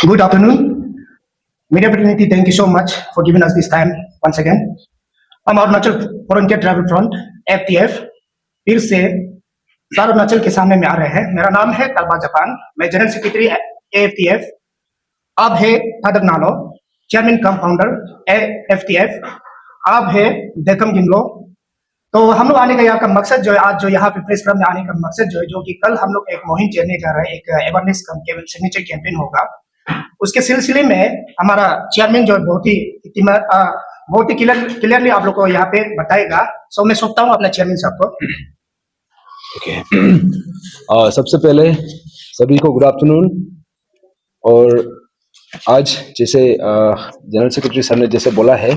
Good afternoon. Media fraternity, thank you so much for giving us this time once again. I'm Arunachal Frontier Travel Front FTF फिर से सारा अरुणाचल के सामने में आ रहे हैं। मेरा नाम है तलबा जापान, मैं जनरल सेक्रेटरी AFTF। आप है थादक नालो, चेयरमैन कम फाउंडर AFTF। आप है देखम गिमलो। तो हम लोग आने का यहाँ का मकसद जो है, आज जो यहाँ पे प्रेस क्लब में आने का मकसद जो है, जो कि कल हम लोग एक मुहिम चलने जा रहे हैं, एक अवेयरनेस सिग्नेचर कैंपेन होगा। उसके सिलसिले में हमारा चेयरमैन जो बहुत ही क्लियरली आप लोग को यहाँ पे बताएगा। सो मैं सोचता हूँ अपना चेयरमैन साहब को। सबसे पहले सभी को गुड आफ्टरनून। और आज जैसे जनरल सेक्रेटरी सर ने जैसे बोला है,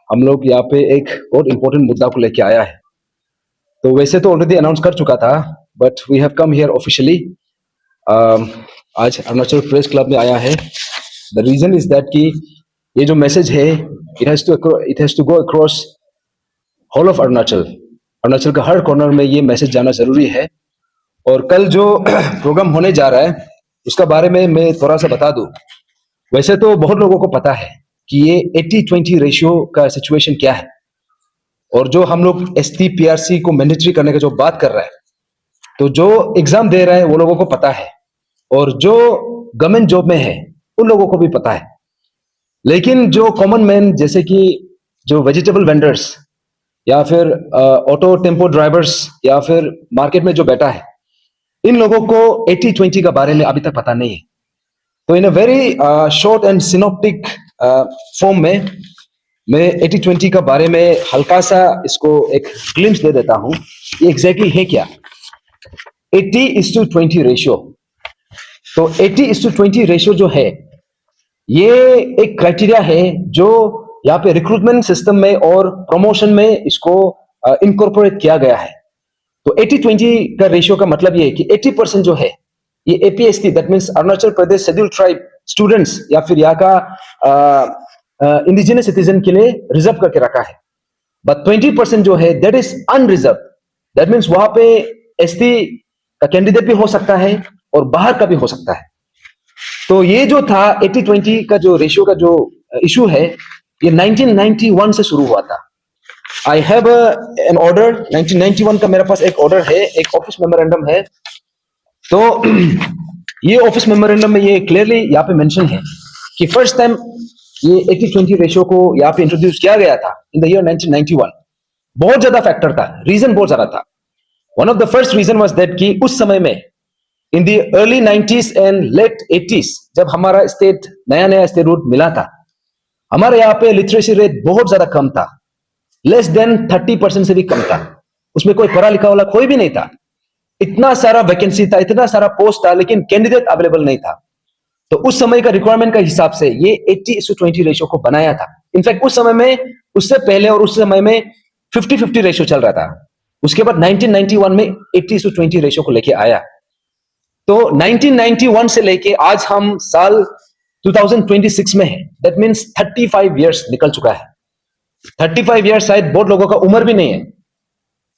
हम लोग यहाँ पे एक बहुत इंपॉर्टेंट मुद्दा को लेके आया है। तो वैसे तो ऑलरेडी अनाउंस कर चुका था, but we have come here officially. आज अरुणाचल प्रेस क्लब में आया है। द रीजन इज दैट कि ये जो मैसेज है, it has to go across whole of Arunachal. Arunachal का हर कॉर्नर में ये मैसेज जाना जरूरी है। और कल जो प्रोग्राम होने जा रहा है उसका बारे में मैं थोड़ा सा बता दूं। वैसे तो बहुत लोगों को पता है कि ये 80-20 रेशियो का सिचुएशन क्या है, और जो हम लोग ST PRC को मैंडेटरी करने का जो बात कर रहा है, तो जो एग्जाम दे रहा है वो लोगों को पता है, और जो गवर्नमेंट जॉब में है उन लोगों को भी पता है। लेकिन जो कॉमन मैन जैसे कि जो वेजिटेबल वेंडर्स या फिर ऑटो टेम्पो ड्राइवर्स या फिर मार्केट में जो बैठा है, इन लोगों को 80-20 का बारे में अभी तक पता नहीं है। तो in a very short and synoptic form में मैं 80-20 का बारे में हल्का सा इसको एक ग्लिम्स दे देता हूं। ये एग्जैक्टली है क्या 80:20 रेशियो। तो 80:20 रेशियो जो है, ये एक क्राइटेरिया है जो यहाँ पे रिक्रूटमेंट सिस्टम में और प्रमोशन में इसको इनकॉर्पोरेट किया गया है। तो 80-20 का रेशियो का मतलब ये है कि 80% जो है ये APST, that means Arunachal Pradesh scheduled tribe students या फिर यहाँ का इंडिजिनस सिटीजन के लिए रिजर्व करके रखा है। बट 20% जो है that is unreserved, that means वहां पे ST का कैंडिडेट भी हो सकता है और बाहर का भी हो सकता है। तो ये जो था 80-20 का जो रेशियो का जो इशू है, ये 1991 से शुरू हुआ था। आई हैव एन ऑर्डर 1991 का, मेरे पास एक ऑर्डर है, एक ऑफिस मेमोरेंडम है। तो ये ऑफिस मेमोरेंडम में ये क्लियरली यहाँ पे मेंशन है कि फर्स्ट टाइम ये 80-20 रेशियो को यहाँ पे इंट्रोड्यूस किया गया था इन द ईयर 1991। बहुत ज्यादा फैक्टर था, रीजन बहुत ज्यादा था। One of the first reason was that कि उस समय में in the early 90s and late 80s, जब हमारा स्टेट नया स्टेटहुड मिला था, हमारे यहाँ पे लिटरेसी रेट बहुत ज्यादा कम था, लेस देन 30% से भी कम था। उसमें कोई पढ़ा लिखा वाला कोई भी नहीं था। इतना सारा वैकेंसी था, इतना सारा पोस्ट था, लेकिन कैंडिडेट अवेलेबल नहीं था। तो उस समय का रिक्वायरमेंट का हिसाब से ये 80:20 रेशियो को बनाया था। इनफैक्ट उस समय में, उससे पहले और उस समय में 50-50 रेशियो चल रहा था। उसके बाद 1991 में 80:20 रेशियो को लेके आया। तो 1991 से लेके आज हम साल 2026 में है, दैट मीन्स 35 इयर्स निकल चुका है। 35 इयर्स शायद बहुत लोगों का उम्र भी नहीं है,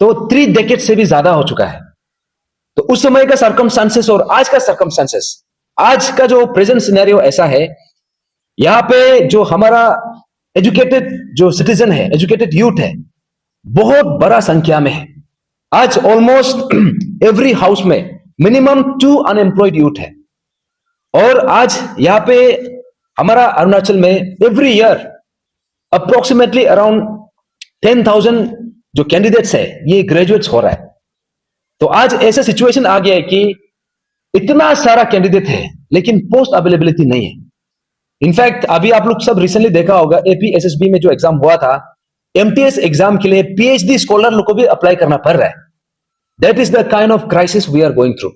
तो 3 डेकेड से भी ज्यादा हो चुका है। तो उस समय का सर्कमस्टांसेस और आज का सर्कमस्टांसेस, आज का जो प्रेजेंट सिनेरियो ऐसा है, यहाँ पे जो हमारा एजुकेटेड जो सिटीजन है, एजुकेटेड यूथ है, बहुत बड़ा संख्या में है। आज ऑलमोस्ट एवरी हाउस में मिनिमम 2 अनएम्प्लॉयड यूथ है। और आज यहाँ पे हमारा अरुणाचल में एवरी ईयर अप्रोक्सीमेटली अराउंड 10,000 जो कैंडिडेट्स है, ये ग्रेजुएट्स हो रहा है। तो आज ऐसा सिचुएशन आ गया है कि इतना सारा कैंडिडेट है लेकिन पोस्ट अवेलेबिलिटी नहीं है। इनफैक्ट अभी आप लोग सब रिसेंटली देखा होगा, APSSB में जो एग्जाम हुआ था, MTS एग्जाम के लिए PhD स्कॉलर लोग को भी अप्लाई करना पड़ रहा है। That is the kind of crisis we are going through.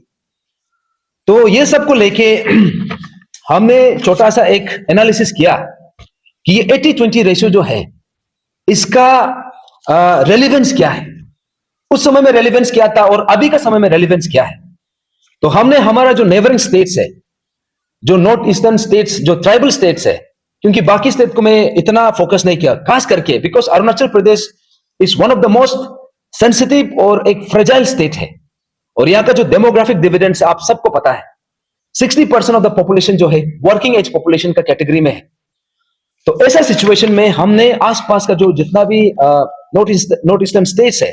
तो ये सब को लेके हमने छोटा सा एक एनालिसिस किया कि ये 80-20 रेशियो जो है, इसका रेलिवेंस क्या है, उस समय में रेलिवेंस क्या था और अभी का समय में रेलिवेंस क्या है। तो हमने हमारा जो नेबरिंग स्टेट्स है, जो नॉर्थ ईस्टर्न स्टेट्स, जो ट्राइबल स्टेट्स है, क्योंकि बाकी स्टेट को मैं इतना फोकस नहीं किया, खास करके because Arunachal Pradesh is one of the most sensitive और एक फ्रेजाइल स्टेट है। और यहाँ का जो डेमोग्राफिक डिविडेंड्स आप सबको पता है 60% ऑफ द पॉपुलेशन जो है वर्किंग एज पॉपुलेशन का कैटेगरी में है। तो ऐसा सिचुएशन में हमने आसपास का जो जितना भी नॉर्थ ईस्टर्न स्टेट्स है,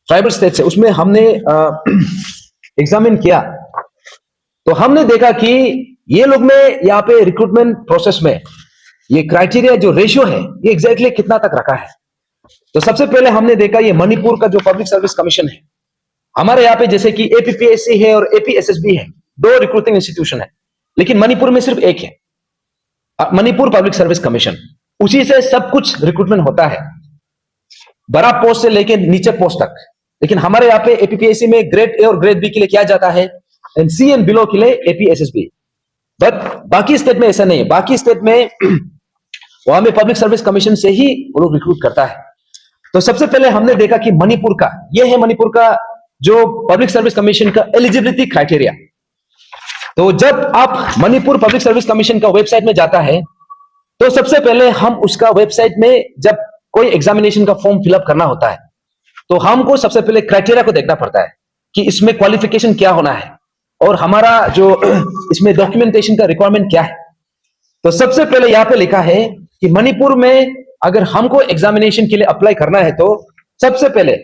ट्राइबल स्टेट्स है, उसमें हमने एग्जामिन किया। तो हमने देखा कि ये लोग में यहाँ पे रिक्रूटमेंट प्रोसेस में ये क्राइटेरिया जो रेशियो है ये एग्जैक्टली कितना तक रखा है। तो सबसे पहले हमने देखा ये मणिपुर का जो पब्लिक सर्विस कमीशन है, हमारे यहाँ पे जैसे कि एपीपीएससी है और एपीएसएसबी है, 2 रिक्रूटिंग इंस्टीट्यूशन है, लेकिन मणिपुर में सिर्फ एक है, मणिपुर पब्लिक सर्विस कमीशन। उसी से सब कुछ रिक्रूटमेंट होता है, बड़ा पोस्ट से लेके नीचे पोस्ट तक। लेकिन हमारे यहाँ पे एपीपीएससी में ग्रेड ए और ग्रेड बी के लिए किया जाता है, एंड सी एंड बिलो के लिए एपीएसएसबी। बट बाकी स्टेट में ऐसा नहीं है। बाकी स्टेट में वहां में पब्लिक सर्विस कमीशन से ही वो लोग रिक्रूट करता है। तो सबसे पहले हमने देखा कि मणिपुर का, ये है मणिपुर का जो पब्लिक सर्विस कमीशन का एलिजिबिलिटी क्राइटेरिया। तो जब आप मणिपुर पब्लिक सर्विस कमीशन का वेबसाइट में जाता है, तो सबसे पहले हम उसका वेबसाइट में जब कोई एग्जामिनेशन का फॉर्म फिलअप करना होता है, तो हमको सबसे पहले क्राइटेरिया को देखना पड़ता है कि इसमें क्वालिफिकेशन क्या होना है और हमारा जो इसमें डॉक्यूमेंटेशन का रिक्वायरमेंट क्या है। तो सबसे पहले यहां पे लिखा है कि मणिपुर में अगर हमको एग्जामिनेशन के लिए अप्लाई करना है, तो सबसे पहले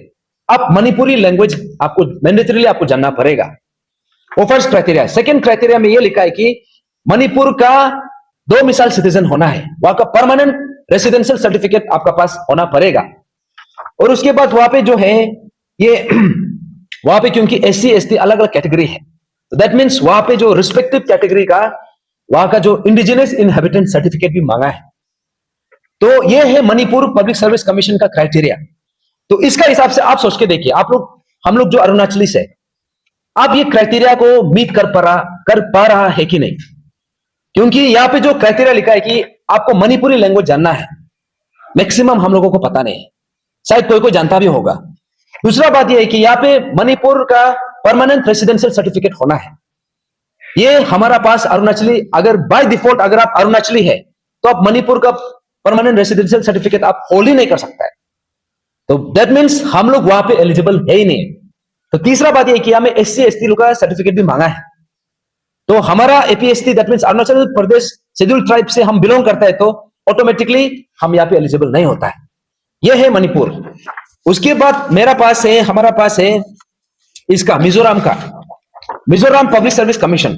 आप मणिपुरी लैंग्वेज आपको मैंडेटरीली आपको जानना पड़ेगा। वो फर्स्ट क्राइटेरिया है। सेकंड क्राइटेरिया में ये लिखा है कि मणिपुर का 2 मिसाल सिटीजन होना है, वहां का परमानेंट रेसिडेंशियल सर्टिफिकेट आपका पास होना पड़ेगा। और उसके बाद वहां पे जो है ये वहां पे क्योंकि एससी एसटी अलग अलग कैटेगरी है, तो दैट मीन्स वहां पे जो रिस्पेक्टिव कैटेगरी का वहां का जो इंडिजिनस इनहेबिटेंट सर्टिफिकेट भी मांगा है। तो ये है मणिपुर पब्लिक सर्विस कमीशन का क्राइटेरिया। तो इसका हिसाब से आप सोच के देखिए, आप लोग, हम लोग जो अरुणाचली से, आप ये क्राइटेरिया को मीट कर पा रहा है कि नहीं। क्योंकि यहां पे जो क्राइटेरिया लिखा है कि आपको मणिपुरी लैंग्वेज जानना है, मैक्सिमम हम लोगों को पता नहीं है, शायद कोई जानता भी होगा। दूसरा बात यह है कि यहाँ पे मणिपुर का परमानेंट रेसिडेंशियल सर्टिफिकेट होना है। ये हमारा पास अरुणाचली, अगर बाय डिफॉल्ट अगर आप अरुणाचली है तो आप मणिपुर का परमानेंट रेसिडेंशियल सर्टिफिकेट आप होल्ड ही नहीं कर सकता है। तो दैट मीन्स हम लोग वहां पे एलिजिबल है ही नहीं। तो तीसरा बात यह कि हमें एससी एसटी का सर्टिफिकेट भी मांगा है। तो हमारा APST, that means Arunachal Pradesh schedule tribe से हम बिलोंग करता है, तो ऑटोमेटिकली हम यहाँ पे एलिजिबल नहीं होता है। यह है मणिपुर। उसके बाद हमारा पास है इसका मिजोरम का, मिजोरम पब्लिक सर्विस कमीशन,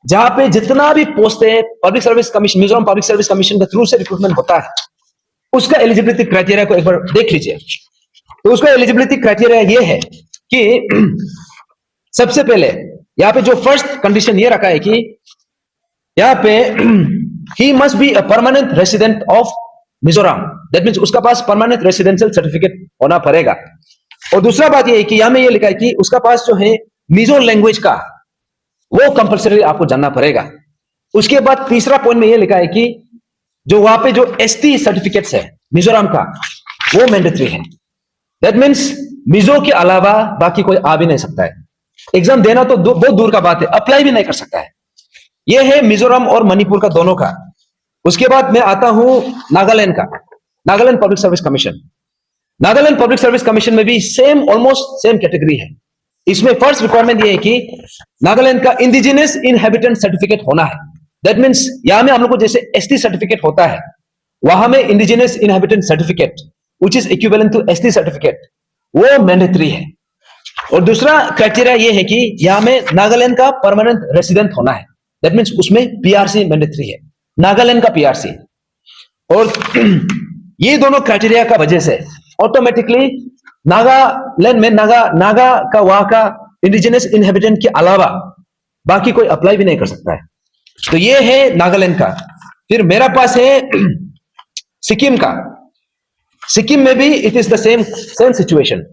जहां पे जितना भी पोस्ट है public service commission, Mizoram public service commission के थ्रू से रिक्रूटमेंट होता है, उसका एलिजिबिलिटी क्राइटेरिया को एक बार देख लीजिए। तो उसका एलिजिबिलिटी क्राइटेरिया ये है कि सबसे पहले यहां पे जो फर्स्ट कंडीशन ये रखा है कि यहां पे he must be a permanent resident of Mizoram, that means उसका पास परमानेंट रेसिडेंशियल सर्टिफिकेट होना पड़ेगा। और दूसरा बात ये है कि यहां में ये लिखा है कि उसका पास जो है मिजो लैंग्वेज का वो कंपल्सरी आपको जानना पड़ेगा। उसके बाद तीसरा पॉइंट में ये लिखा है कि जो वहां पे जो एसटी सर्टिफिकेट्स है मिजोरम का वो मैंडेटरी है। दैट मीन्स मिजो के अलावा बाकी कोई आ भी नहीं सकता है। एग्जाम देना तो बहुत दूर का बात है, अप्लाई भी नहीं कर सकता है। ये है मिजोरम और मणिपुर का दोनों का। उसके बाद मैं आता हूं नागालैंड का, Nagaland public service commission. Nagaland public service commission में भी ऑलमोस्ट सेम कैटेगरी है। इसमें फर्स्ट रिक्वायरमेंट ये है कि नागालैंड का इंडिजिनस इनहेबिटेंट सर्टिफिकेट होना है। दैट मीन्स यहां में हम लोग को जैसे एसटी सर्टिफिकेट होता है, वहां में indigenous inhabitant certificate which is equivalent to ST certificate, वो मैंडेटरी है। और दूसरा क्राइटेरिया ये है कि यहां में नागालैंड का परमानेंट रेसिडेंट होना है। दैट मीन्स उसमें पीआरसी मैंडेटरी है, नागालैंड का पीआरसी। और ये दोनों क्राइटेरिया का वजह से ऑटोमेटिकली नागालैंड में नागा का वहां का इंडिजिनस इनहेबिटेंट के अलावा बाकी कोई अप्लाई भी नहीं कर सकता है। तो ये है नागालैंड का। फिर मेरा पास है सिक्किम का। सिक्किम में भी it is the same situation.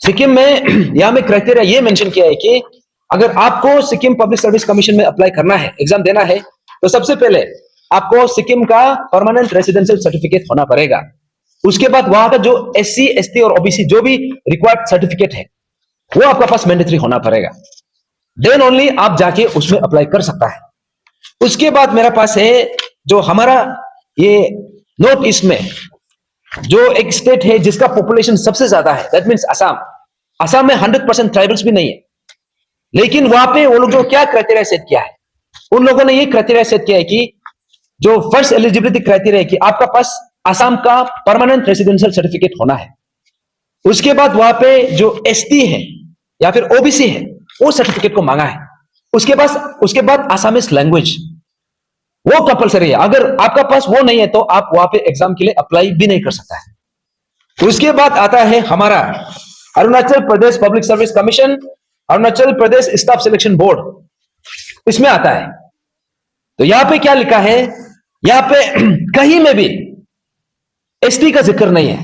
Sikkim में यहां में क्राइटेरिया ये मेंशन किया है कि अगर आपको सिक्किम पब्लिक सर्विस कमीशन में अप्लाई करना है, एग्जाम देना है, तो सबसे पहले आपको सिक्किम का परमानेंट रेसिडेंशियल सर्टिफिकेट होना पड़ेगा। उसके बाद वहां का जो एससी एसटी और ओबीसी जो भी रिक्वायर्ड सर्टिफिकेट है वो आपका पास मैंडेटरी होना पड़ेगा। देन ओनली आप जाके उसमें अप्लाई कर सकता है। उसके बाद मेरा पास है जो हमारा ये नॉर्थ ईस्ट में जो एक स्टेट है जिसका पॉपुलेशन सबसे ज्यादा है, दैट मीन्स असम। असम में 100% ट्राइबल्स भी नहीं है, लेकिन वहां पे वो लोग जो क्या क्राइटेरिया सेट किया है, उन लोगों ने ये क्राइटेरिया सेट किया है कि जो फर्स्ट एलिजिबिलिटी क्राइटेरिया है कि आपका पास आसाम का परमानेंट रेसिडेंशियल सर्टिफिकेट होना है। उसके बाद वहां पे जो एसटी है या फिर ओबीसी है वो सर्टिफिकेट को मांगा है। उसके बाद आसामीज लैंग्वेज वो कंपलसरी है। अगर आपका पास वो नहीं है तो आप वहां पे एग्जाम के लिए अप्लाई भी नहीं कर सकता है। उसके बाद आता है हमारा Arunachal Pradesh public service commission, Arunachal Pradesh staff selection board, इसमें आता है। तो यहां पे क्या लिखा है, यहां पे कहीं में भी एसटी का जिक्र नहीं है,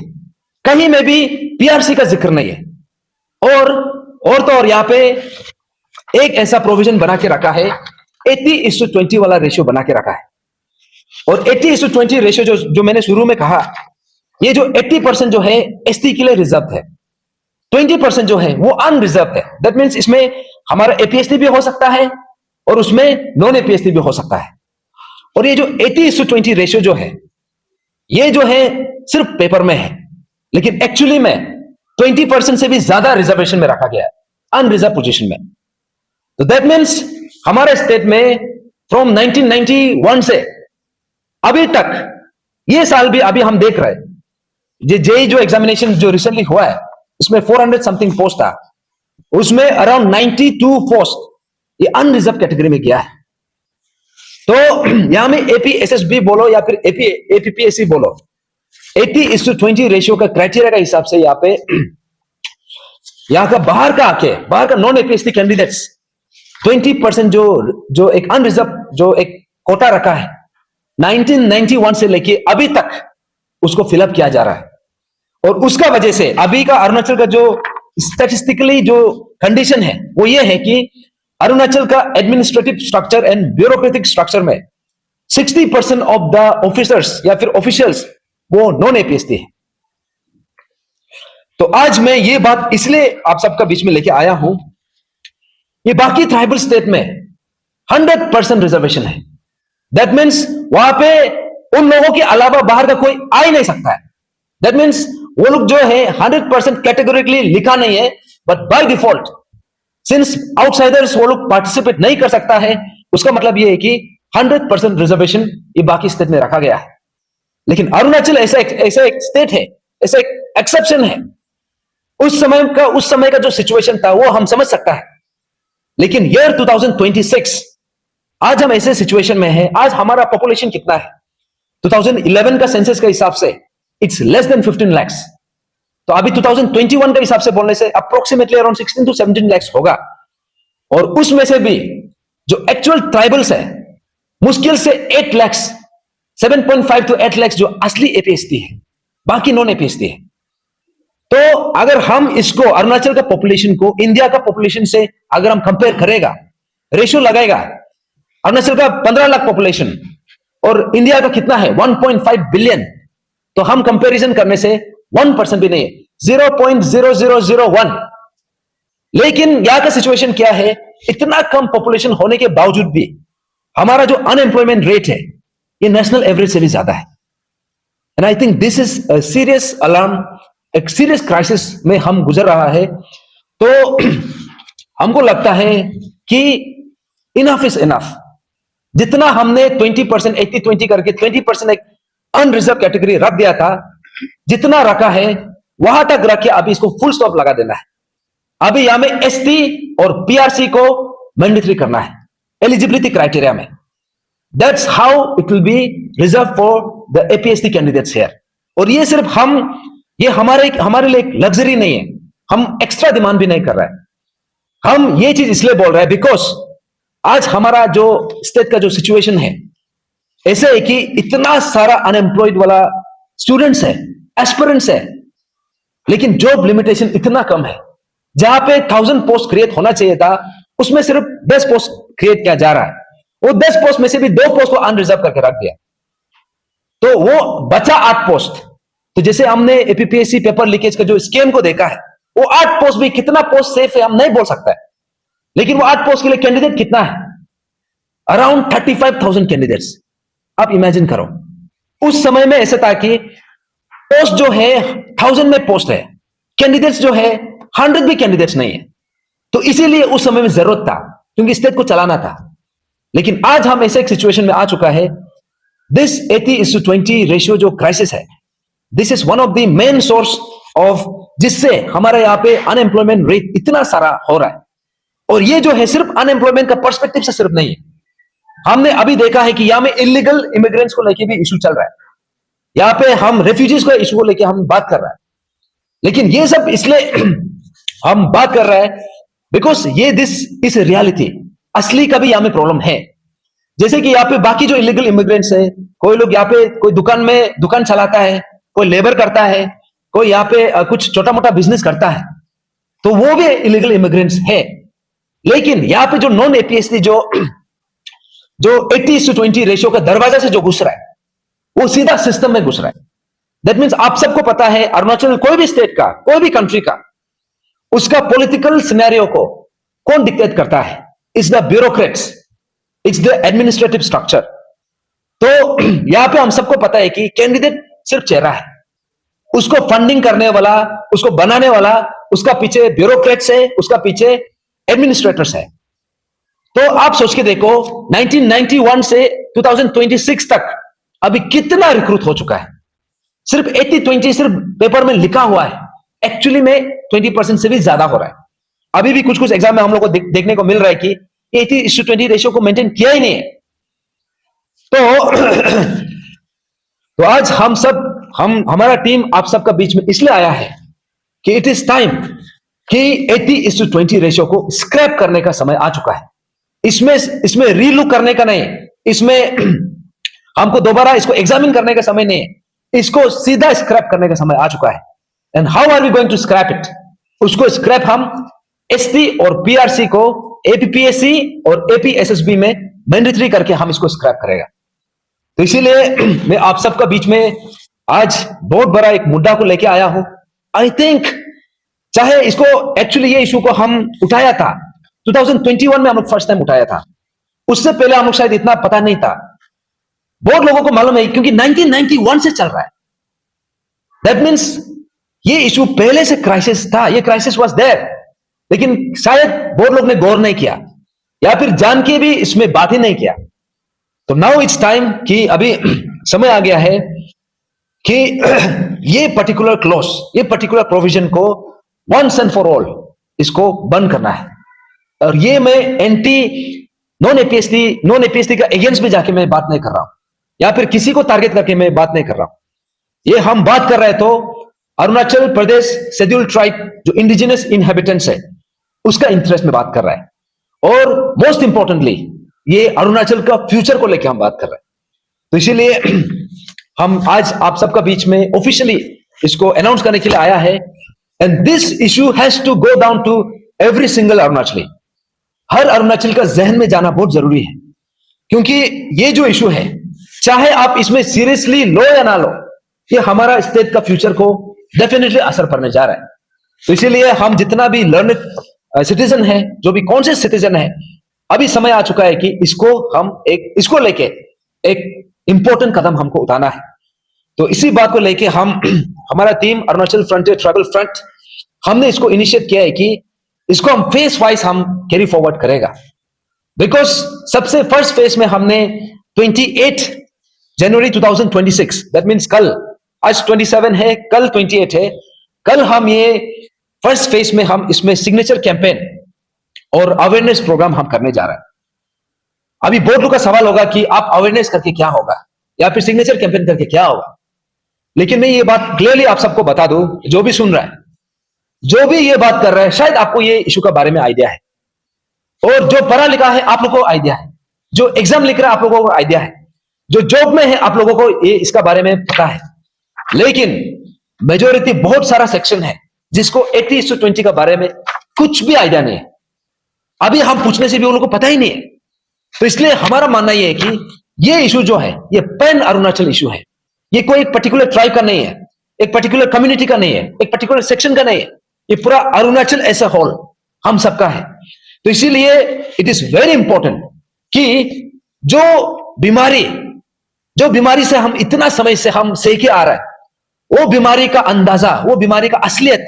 कहीं में भी पीआरसी का जिक्र नहीं है। और यहां पे एक ऐसा प्रोविजन बना के रखा है, 80:20 वाला रेशियो बना के रखा है। और 80:20 रेशियो जो मैंने शुरू में कहा, ये जो 80% जो है एसटी के लिए रिजर्व है, 20% जो है वो अनरिजर्व है। दैट मीन्स इसमें हमारा एपीएसटी भी हो सकता है और उसमें नॉन एपीएसटी भी हो सकता है। और ये जो 80:20 रेशियो जो है, ये जो है सिर्फ पेपर में है, लेकिन एक्चुअली में 20% से भी ज्यादा रिजर्वेशन में रखा गया है, अनरिजर्व पोजीशन में। तो दैट मीन्स हमारे स्टेट में फ्रॉम 1991 से अभी तक, ये साल भी अभी हम देख रहे हैं, जेई जो एग्जामिनेशन जो रिसेंटली हुआ है उसमें 400 समथिंग पोस्ट था, उसमें अराउंड 92 पोस्ट ये अनरिजर्व कैटेगरी में गया है। तो यहां में एपीएसएसबी बोलो या फिर एपीपीएससी बोलो, 80:20 रेशियो का क्राइटेरिया का हिसाब से यहां पे यहां का बाहर का नॉन एपीएससी कैंडिडेट्स 20% जो एक अनरिजर्व जो एक कोटा रखा है 1991 से लेके अभी तक उसको फिलअप किया जा रहा है। और उसका वजह से अभी का अरुणाचल का जो स्टैटिस्टिकली जो कंडीशन है वो ये है कि अरुणाचल का administrative structure and bureaucratic structure में 60% ऑफ द ऑफिसर्स या फिर ऑफिशियल्स वो नॉन एपीएससी है। तो आज मैं ये बात इसलिए आप सबका बीच में लेके आया हूं, ये बाकी ट्राइबल स्टेट में 100% रिजर्वेशन है। दैट मीन्स वहां पे उन लोगों के अलावा बाहर का कोई आ ही नहीं सकता है। दैट मीन्स वो लोग जो है 100% कैटेगोरिकली लिखा नहीं है, but by default since outsiders वो लोग पार्टिसिपेट नहीं कर सकता है, उसका मतलब ये है कि 100% रिजर्वेशन ये बाकी स्टेट में रखा गया है। लेकिन अरुणाचल ऐसा एक स्टेट है, ऐसा एक एक्सेप्शन है। उस समय का जो सिचुएशन था वो हम समझ सकता है, लेकिन ईयर 2026 आज हम ऐसे सिचुएशन में हैं। आज हमारा पॉपुलेशन कितना है, 2011 का सेंसस के हिसाब से इट्स लेस देन 15 lakhs। तो अभी 2021 के हिसाब से बोलने से अप्रोक्सीमेटली अराउंड 16 to 17 lakhs होगा। और उसमें से भी जो एक्चुअल ट्राइबल्स है मुश्किल से 8 lakhs, 7.5 to 8 lakhs जो असली एपीएसटी है, बाकी नॉन एपीएसटी है। तो अगर हम इसको अरुणाचल का पॉपुलेशन को इंडिया का पॉपुलेशन से अगर हम कंपेयर करेगा, रेशियो लगाएगा, अरुणाचल का 15 लाख पॉपुलेशन और इंडिया का कितना है 1.5 बिलियन, तो हम कंपैरिजन करने से 1% भी नहीं है, 0.0001। लेकिन यहां का सिचुएशन क्या है, इतना कम पॉपुलेशन होने के बावजूद भी हमारा जो अनएम्प्लॉयमेंट रेट है ये नेशनल एवरेज से भी ज्यादा है। And I think this is a serious alarm, एक सीरियस क्राइसिस में हम गुजर रहा है। तो हमको लगता है कि इनफ इज इनफ। जितना हमने 20% 80-20 करके 20% एक अनरिजर्व कैटेगरी रख दिया था, जितना रखा है वहां तक रख के अभी इसको फुल स्टॉप लगा देना है। अभी यहां में एसटी और पीआरसी को मैंडेटरी करना है एलिजिबिलिटी क्राइटेरिया में। That's how it will be reserve for the APSC candidates here. और ये सिर्फ ये हमारे लिए एक लग्जरी नहीं है, हम एक्स्ट्रा डिमांड भी नहीं कर रहे हैं। हम ये चीज इसलिए बोल रहे हैं बिकॉज आज हमारा जो स्टेट का जो सिचुएशन है ऐसे है कि इतना सारा अनएम्प्लॉयड वाला स्टूडेंट्स है, एस्पिरेंट्स है, लेकिन जॉब लिमिटेशन इतना कम है। जहां पे 1000 पोस्ट क्रिएट होना चाहिए था उसमें सिर्फ 10 पोस्ट क्रिएट किया जा रहा है। वो 10 पोस्ट में से भी 2 पोस्ट को अनरिजर्व करके रख दिया, तो वो बचा 8 पोस्ट। तो जैसे हमने एपीपीएससी पेपर लीकेज का जो स्कैम को देखा है, वो 8 पोस्ट भी कितना पोस्ट सेफ है हम नहीं बोल सकता है, लेकिन वो 8 पोस्ट के लिए कैंडिडेट कितना है, अराउंड 35,000 कैंडिडेट्स। आप इमेजिन करो उस समय में ऐसा था कि पोस्ट जो है 1000 में पोस्ट है, कैंडिडेट्स जो है 100 भी कैंडिडेट्स नहीं है। तो इसीलिए उस समय में जरूरत था, क्योंकि स्टेट को चलाना था। लेकिन आज हम ऐसे एक सिचुएशन में आ चुका है, दिस 80:20 रेशियो जो क्राइसिस है, this is one of the main source of, जिससे हमारे यहाँ पे अनएम्प्लॉयमेंट रेट इतना सारा हो रहा है। और ये जो है सिर्फ अनएम्प्लॉयमेंट का पर्सपेक्टिव से सिर्फ नहीं है, हमने अभी देखा है कि यहां में इलीगल इमिग्रेंट्स को लेके भी इशू चल रहा है, यहां पे हम रेफ्यूजीज को इशू को लेके हम बात कर रहे हैं। लेकिन ये सब इसलिए हम बात कर रहे हैं बिकॉज ये दिस इज रियलिटी, असली का भी यहां में प्रॉब्लम है। जैसे कि यहाँ पे बाकी जो इलीगल इमिग्रेंट्स है, कोई लोग यहाँ पे कोई दुकान चलाता है, कोई लेबर करता है, कोई यहाँ पे कुछ छोटा मोटा बिजनेस करता है, तो वो भी इलीगल इमिग्रेंट्स है। लेकिन यहाँ पे जो नॉन एपीएससी जो 80:20 रेशियो का दरवाजा से जो घुस रहा है, वो सीधा सिस्टम में घुस रहा है। दैट मीन्स आप सबको पता है, अरुणाचल कोई भी स्टेट का, कोई भी कंट्री का, उसका पॉलिटिकल सिनेरियो को कौन डिक्टेट करता है? It's the bureaucrats, it's the administrative structure. तो यहां पे हम सबको पता है कि कैंडिडेट सिर्फ चेहरा है, उसको फंडिंग करने वाला, उसको बनाने वाला, उसका पीछे ब्यूरोक्रेट्स है, उसका पीछे एडमिनिस्ट्रेटर्स है। तो आप सोच के देखो, 1991 से 2026 तक अभी कितना रिक्रूट हो चुका है। सिर्फ 80-20 सिर्फ पेपर में लिखा हुआ है, एक्चुअली में 20% से भी ज्यादा हो रहा है। अभी भी कुछ कुछ एग्जाम में हम लोग को देखने को मिल रहा है कि 80:20 रेशियो को मेंटेन किया ही नहीं है। तो आज हमारा टीम आप सबका बीच में इसलिए आया है कि इट इज टाइम कि 80:20 रेशियो को स्क्रैप करने का समय आ चुका है। इसमें रीलुक करने का नहीं, इसमें हमको दोबारा इसको एग्जामिन करने का समय नहीं है, इसको सीधा स्क्रैप करने का समय आ चुका है। And how are we going to scrap it? उसको स्क्रैप हम एसटी और पीआरसी को एपीपीएससी और एपीएसएसबी में मैंडेटरी करके हम इसको स्क्रैप करेगा। तो इसीलिए मैं आप सबका बीच में आज बहुत बड़ा एक मुद्दा को लेके आया हूं। आई थिंक चाहे इसको एक्चुअली ये इशू को हम उठाया था 2021 में, हम लोग फर्स्ट टाइम उठाया था, उससे पहले हम लोग शायद इतना पता नहीं था। बहुत लोगों को मालूम है क्योंकि 1991 से चल रहा है। दैट मीन्स ये इशू पहले से क्राइसिस था, ये क्राइसिस वाज देयर, लेकिन शायद बहुत लोग ने गौर नहीं किया या फिर जान के भी इसमें बात ही नहीं किया। तो नाउ इट्स टाइम कि अभी समय आ गया है कि ये पर्टिकुलर क्लॉज, ये पर्टिकुलर प्रोविजन को वंस एंड फॉर ऑल इसको बंद करना है। और ये मैं नॉन एपीएसटी का अगेंस्ट में जाके मैं बात नहीं कर रहा हूं, या फिर किसी को टारगेट करके मैं बात नहीं कर रहा हूं। ये हम बात कर रहे तो अरुणाचल प्रदेश शेड्यूल्ड ट्राइब जो इंडिजिनस इनहेबिटेंट्स है, उसका इंटरेस्ट में बात कर रहा है। और मोस्ट इंपॉर्टेंटली ये अरुणाचल का फ्यूचर को लेकर हम बात कर रहे हैं। तो इसीलिए हम आज आप सबका बीच में ऑफिशियली इसको अनाउंस करने के लिए आया है। And this issue has to go down to every single Arunachali. हर अरुणाचल का जहन में जाना बहुत जरूरी है, क्योंकि ये जो इशू है, चाहे आप इसमें सीरियसली लो या ना लो, ये हमारा स्टेट का फ्यूचर को डेफिनेटली असर पड़ने जा रहा है। तो इसीलिए हम जितना भी लर्नड सिटीजन है, जो भी कॉन्शियस सिटीजन है, अभी समय आ चुका है कि इसको लेके एक इंपॉर्टेंट कदम हमको उठाना है। तो इसी बात को लेके हमारा team Arunachal frontier tribal front, हमने इसको इनिशिएट किया है कि इसको हम फेस वाइज हम कैरी फॉरवर्ड करेगा। बिकॉज सबसे फर्स्ट फेज में हमने 28 जनवरी 2026, दैट मीन्स कल, आज 27 है, कल 28 है, कल हम ये फर्स्ट फेज में हम इसमें सिग्नेचर कैंपेन और अवेयरनेस प्रोग्राम हम करने जा रहे हैं। अभी बहुत लोगों का सवाल होगा कि आप अवेयरनेस करके क्या होगा या फिर सिग्नेचर कैंपेन करके क्या होगा। लेकिन मैं ये बात क्लियरली आप सबको बता दूं, जो भी सुन रहा है, जो भी ये बात कर रहा है, शायद आपको ये इशू के बारे में आइडिया है, और जो पढ़ा लिखा है आप लोगों को आइडिया है, जो एग्जाम लिख रहा है आप लोगों को आइडिया है, जो जॉब में है आप लोगों को ये इसका बारे में पता है। लेकिन मेजोरिटी बहुत सारा सेक्शन है जिसको 80:20 के बारे में कुछ भी आइडिया नहीं है। अभी हम पूछने से भी उन लोगों को पता ही नहीं है। तो इसलिए हमारा मानना यह है कि ये इशू जो है, ये पैन अरुणाचल इशू है। ये कोई एक पर्टिकुलर ट्राइब का नहीं है, एक पर्टिकुलर कम्युनिटी का नहीं है, एक पर्टिकुलर सेक्शन का नहीं है, ये पूरा अरुणाचल एज अ होल हम सबका है। तो इसीलिए इट इज वेरी इंपॉर्टेंट कि जो बीमारी से हम इतना समय से हम सेके आ रहा है, वो बीमारी का अंदाजा, वो बीमारी का असलियत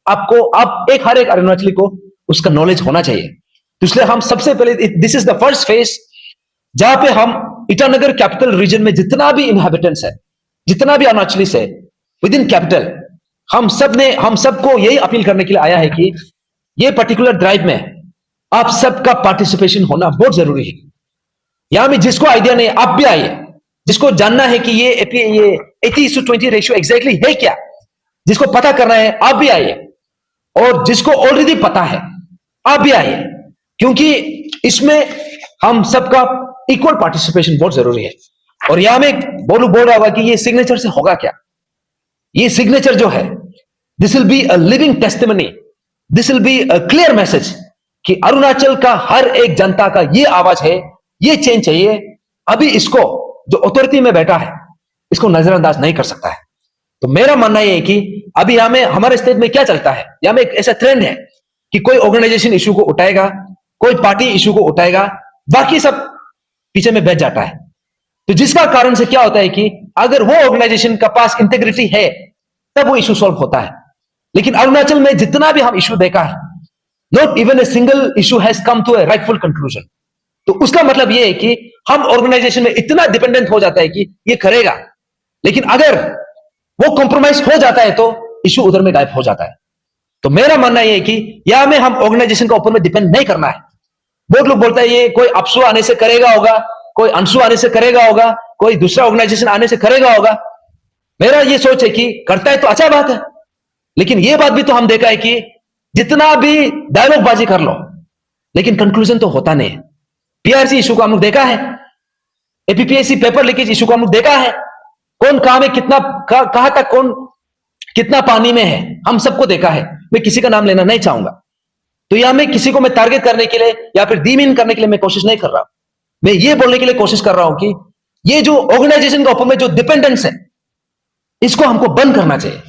आपको, आप हर एक अरुणाचली को उसका नॉलेज होना चाहिए। तो इसलिए हम सबसे पहले, this is the first phase जहां पे हम ईटानगर कैपिटल रीजन में जितना भी इनहेबिटेंट्स है, जितना भी अरुणाचलीस है विद इन कैपिटल, हम सबको यही अपील करने के लिए आया है कि ये पर्टिकुलर ड्राइव में आप सबका पार्टिसिपेशन होना बहुत जरूरी है। यहां में जिसको आइडिया नहीं है आप भी आइए, जिसको जानना है कि ये 80:20 रेशियो एग्जैक्टली है क्या, जिसको पता करना है आप भी आइए, और जिसको ऑलरेडी पता है आप भी आइए, क्योंकि इसमें हम सबका इक्वल पार्टिसिपेशन बहुत जरूरी है। और यहां में बोल रहा होगा कि ये सिग्नेचर से होगा क्या। ये सिग्नेचर जो है, this will be a living testimony, this will be a clear message कि अरुणाचल का हर एक जनता का ये आवाज है, ये चेंज चाहिए। अभी इसको जो अथॉरिटी में बैठा है इसको नजरअंदाज नहीं कर सकता है। तो मेरा मानना यह है कि अभी यहां में हमारे स्टेट में क्या चलता है, यहां में एक ऐसा ट्रेंड है कि कोई ऑर्गेनाइजेशन इशू को उठाएगा, कोई पार्टी इशू को उठाएगा, बाकी सब पीछे में बैठ जाता है। तो जिसका कारण से क्या होता है कि अगर वो ऑर्गेनाइजेशन का पास इंटेग्रिटी है तब वो इशू सॉल्व होता है। लेकिन अरुणाचल में जितना भी हम इशू देखा है, not even a single issue has come to a rightful conclusion. तो उसका मतलब यह है कि हम ऑर्गेनाइजेशन में इतना डिपेंडेंट हो जाता है कि ये करेगा, लेकिन अगर वो कॉम्प्रोमाइज हो जाता है तो इशू उधर में गायब हो जाता है। तो मेरा मानना यह है कि यहां में हम ऑर्गेनाइजेशन का ऊपर में डिपेंड नहीं करना है। बहुत लोग बोलते हैं ये कोई अपसू आने से करेगा होगा, कोई अंशु आने से करेगा होगा, कोई दूसरा ऑर्गेनाइजेशन आने से करेगा होगा। मेरा ये सोच है कि करता है तो अच्छा बात है, लेकिन ये बात भी तो हम देखा है कि जितना भी डायलॉग बाजी कर लो लेकिन कंक्लूजन तो होता नहीं है। पीआरसी इशू को हम लोग देखा है, एपीपीएससी पेपर लीकेज इशू को हम लोग देखा है, कौन कहां में कितना कहां तक कौन कितना पानी में है, हम सबको देखा है। मैं किसी का नाम लेना नहीं चाहूंगा। तो यहां में किसी को मैं टारगेट करने के लिए या फिर डीमीन करने के लिए मैं कोशिश नहीं कर रहा। मैं ये बोलने के लिए कोशिश कर रहा हूं कि ये जो ऑर्गेनाइजेशन के ऊपर में जो डिपेंडेंस है इसको हमको बंद करना चाहिए।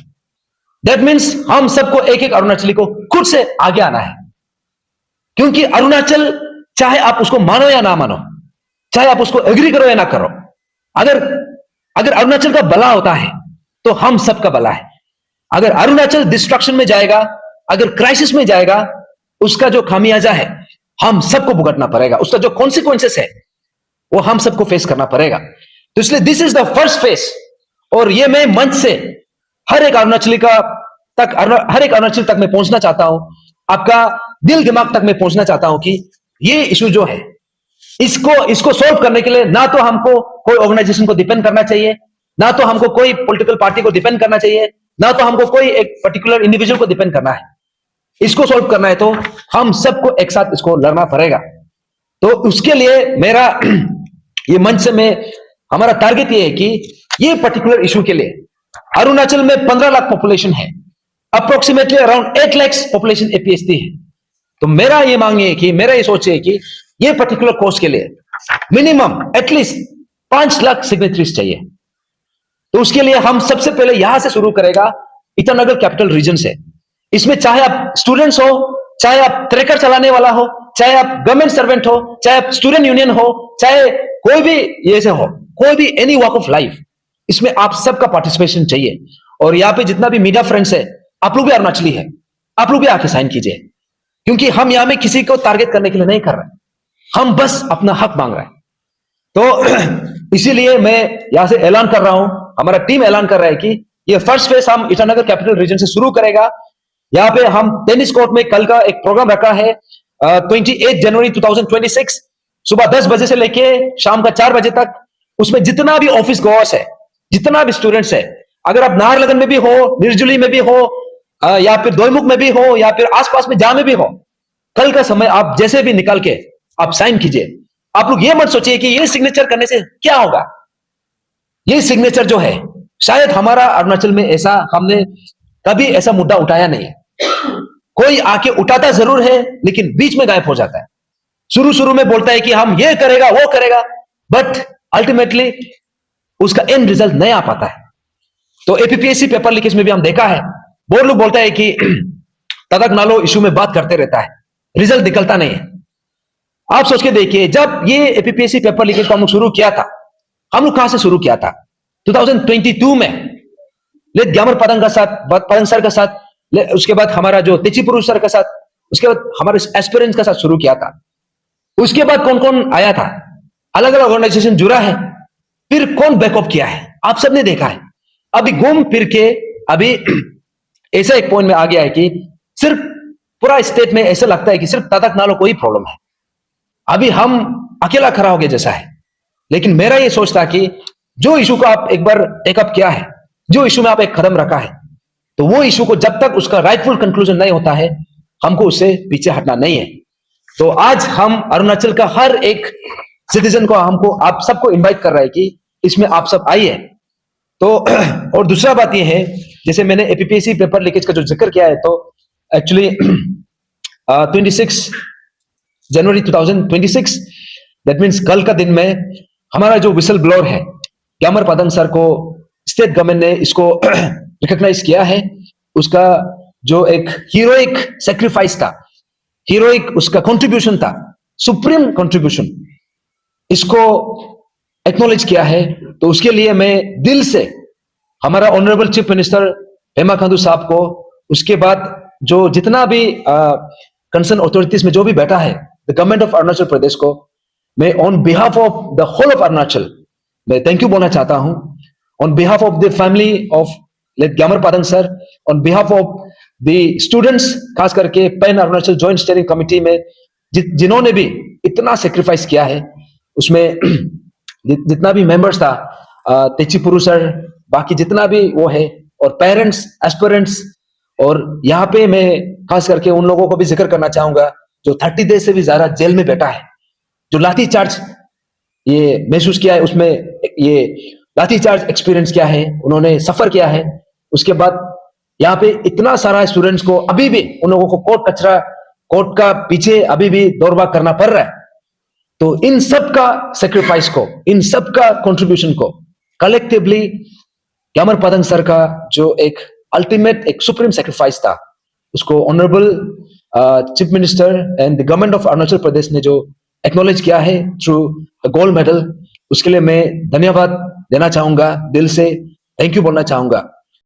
दैट मीन्स हम सबको एक एक अरुणाचली को खुद से आगे आना है, क्योंकि अरुणाचल, चाहे आप उसको मानो या ना मानो, चाहे आप उसको एग्री करो या ना करो, अगर अरुणाचल का भला होता है तो हम सबका भला है। अगर अरुणाचल डिस्ट्रक्शन में जाएगा, अगर क्राइसिस में जाएगा, उसका जो खामियाजा है हम सबको भुगतना पड़ेगा, उसका जो कॉन्सिक्वेंसेस है वो हम सबको फेस करना पड़ेगा। तो इसलिए this is the first face, और ये मैं मंच से हर एक अरुणाचली तक मैं पहुंचना चाहता हूं, आपका दिल दिमाग तक मैं पहुंचना चाहता हूं कि ये इशू जो है इसको सोल्व करने के लिए ना तो हमको कोई ऑर्गेनाइजेशन को डिपेंड करना चाहिए, ना तो हमको कोई पॉलिटिकल पार्टी को डिपेंड करना चाहिए, ना तो हमको कोई एक पर्टिकुलर इंडिविजुअल को डिपेंड करना है। इसको सोल्व करना है तो हम सबको एक साथ इसको लड़ना पड़ेगा। तो उसके लिए मेरा ये मंच से हमारा टारगेट ये है कि ये पर्टिकुलर इशू के लिए अरुणाचल में 15 लाख पॉपुलेशन है, approximately around 8 lakh population APST है। तो मेरा ये मांग है कि मेरा ये सोच है कि ये पर्टिकुलर कोर्स के लिए मिनिमम एटलीस्ट 5 लाख सिग्नेचरीज चाहिए। तो उसके लिए हम सबसे पहले यहां से शुरू करेगा, ईटानगर कैपिटल रीजन से। इसमें चाहे आप स्टूडेंट्स हो, चाहे आप ट्रैकर चलाने वाला हो, चाहे आप गवर्नमेंट सर्वेंट हो, चाहे आप स्टूडेंट यूनियन हो, चाहे कोई भी ये से हो, कोई भी एनी वॉक ऑफ लाइफ, इसमें आप सबका पार्टिसिपेशन चाहिए। और यहाँ पे जितना भी मीडिया फ्रेंड्स है, आप लोग भी अरुणाचली है, आप लोग भी आके साइन कीजिए, क्योंकि हम यहाँ में किसी को टारगेट करने के लिए नहीं कर रहे, हम बस अपना हक मांग रहे हैं। तो इसीलिए मैं यहां से ऐलान कर रहा हूं, हमारा टीम ऐलान कर रहा है कि ये फर्स्ट फेज हम ईटानगर कैपिटल रीजन से शुरू करेगा। यहाँ पे हम टेनिस कोर्ट में कल का एक प्रोग्राम रखा है 28 जनवरी 2026 सुबह 10 बजे से लेके शाम का 4 बजे तक। उसमें जितना भी ऑफिस गोअर्स है, जितना भी स्टूडेंट्स है, अगर आप नाहरलगन में भी हो, निर्जुली में भी हो, या फिर दोईमुख में भी हो, या फिर आसपास में जहां में भी हो, कल का समय आप जैसे भी निकाल के आप साइन कीजिए। आप लोग ये मत सोचिए कि ये सिग्नेचर करने से क्या होगा। ये सिग्नेचर जो है, शायद हमारा अरुणाचल में ऐसा हमने कभी ऐसा मुद्दा उठाया नहीं है। कोई आके उठाता जरूर है, लेकिन बीच में गायब हो जाता है। शुरू में बोलता है कि हम ये करेगा वो करेगा, बट अल्टीमेटली उसका एंड रिजल्ट नहीं आ पाता है। तो एपीपीएससी पेपर लीकेज में भी हम देखा है, बहुत लोग बोलता है कि तदक नालो इशू में बात करते रहता है, रिजल्ट निकलता नहीं है। आप सोच के देखिए, जब ये एपीपीएससी पेपर लीकेज को हम लोग शुरू किया था, हम लोग कहां से शुरू किया था? 2022 में लेट ग्यामर पदंग सर का साथ, उसके बाद हमारा जो तेची पुरुष सर का साथ, उसके बाद हमारे एस्पिरेंट्स के साथ शुरू किया था। उसके बाद कौन कौन आया था, अलग अलग ऑर्गेनाइजेशन जुड़ा है, फिर कौन बैकअप किया है, आप सबने देखा है। अभी घूम फिर के अभी ऐसा एक पॉइंट में आ गया है कि सिर्फ पूरा स्टेट में ऐसा लगता है कि सिर्फ तातक नालो को ही प्रॉब्लम है। अभी हम अकेला खड़ा हो गया जैसा है। लेकिन मेरा ये सोच था कि जो इशू को आप एक बार टेकअप किया है, जो इशू में आप एक कदम रखा है, तो वो इशू को जब तक उसका राइटफुल कंक्लूजन नहीं होता है, हमको उससे पीछे हटना नहीं है। तो आज हम अरुणाचल का हर एक सिटीजन को, हमको आप सबको इनवाइट कर रहे हैं कि इसमें आप सब आइए। तो और दूसरा बात यह है, जैसे मैंने एपीपीएससी पेपर लीकेज का जो जिक्र किया है, तो एक्चुअली 26 जनवरी 2026, दैट मीन्स कल का दिन में हमारा जो विसल ब्लोअर है ग्यामर पादंग सर को स्टेट गवर्नमेंट ने इसको रिकॉग्नाइज किया है। उसका जो एक हीरोइक सेक्रीफाइस था, हीरोइक उसका कंट्रीब्यूशन था, सुप्रीम कंट्रीब्यूशन, इसको एक्नॉलेज किया है। तो उसके लिए मैं दिल से हमारा honourable chief minister Pema Khandu साहब को, उसके बाद जो जितना भी कंसर्न अथॉरिटीज में जो भी बैठा है, the government of Arunachal Pradesh को, मैं on behalf of the whole of Arunachal मैं थैंक यू बोलना चाहता हूं। On behalf of the family of late Gyamar Padang sir, on behalf of the students, खास करके pan Arunachal joint steering committee में जिन्होंने भी इतना सेक्रीफाइस किया है, उसमें जितना भी मेंबर्स था, तेची पुरु सर, बाकी जितना भी वो है, और पेरेंट्स, एस्पिरेंट्स, और यहाँ पे मैं खास करके उन लोगों को भी जिक्र करना चाहूंगा जो 30 डेज से भी ज्यादा जेल में बैठा है, जो लाठी चार्ज ये महसूस किया है, उसमें ये लाठी चार्ज एक्सपीरियंस किया है, उन्होंने सफर किया है। उसके बाद यहाँ पे इतना सारा स्टूडेंट्स को अभी भी उन लोगों को कोर्ट का पीछे अभी भी दौड़ भाग करना पड़ रहा है। तो इन सब का सेक्रीफाइस को, इन सब का कंट्रीब्यूशन को कलेक्टिवली ग्यामर पादंग सर का जो एक अल्टीमेट, एक सुप्रीम सेक्रीफाइस था, उसको honourable chief minister and the government of Arunachal Pradesh ने जो एक्नॉलेज किया है थ्रू गोल्ड मेडल, उसके लिए मैं धन्यवाद देना चाहूंगा, दिल से थैंक यू बोलना चाहूंगा।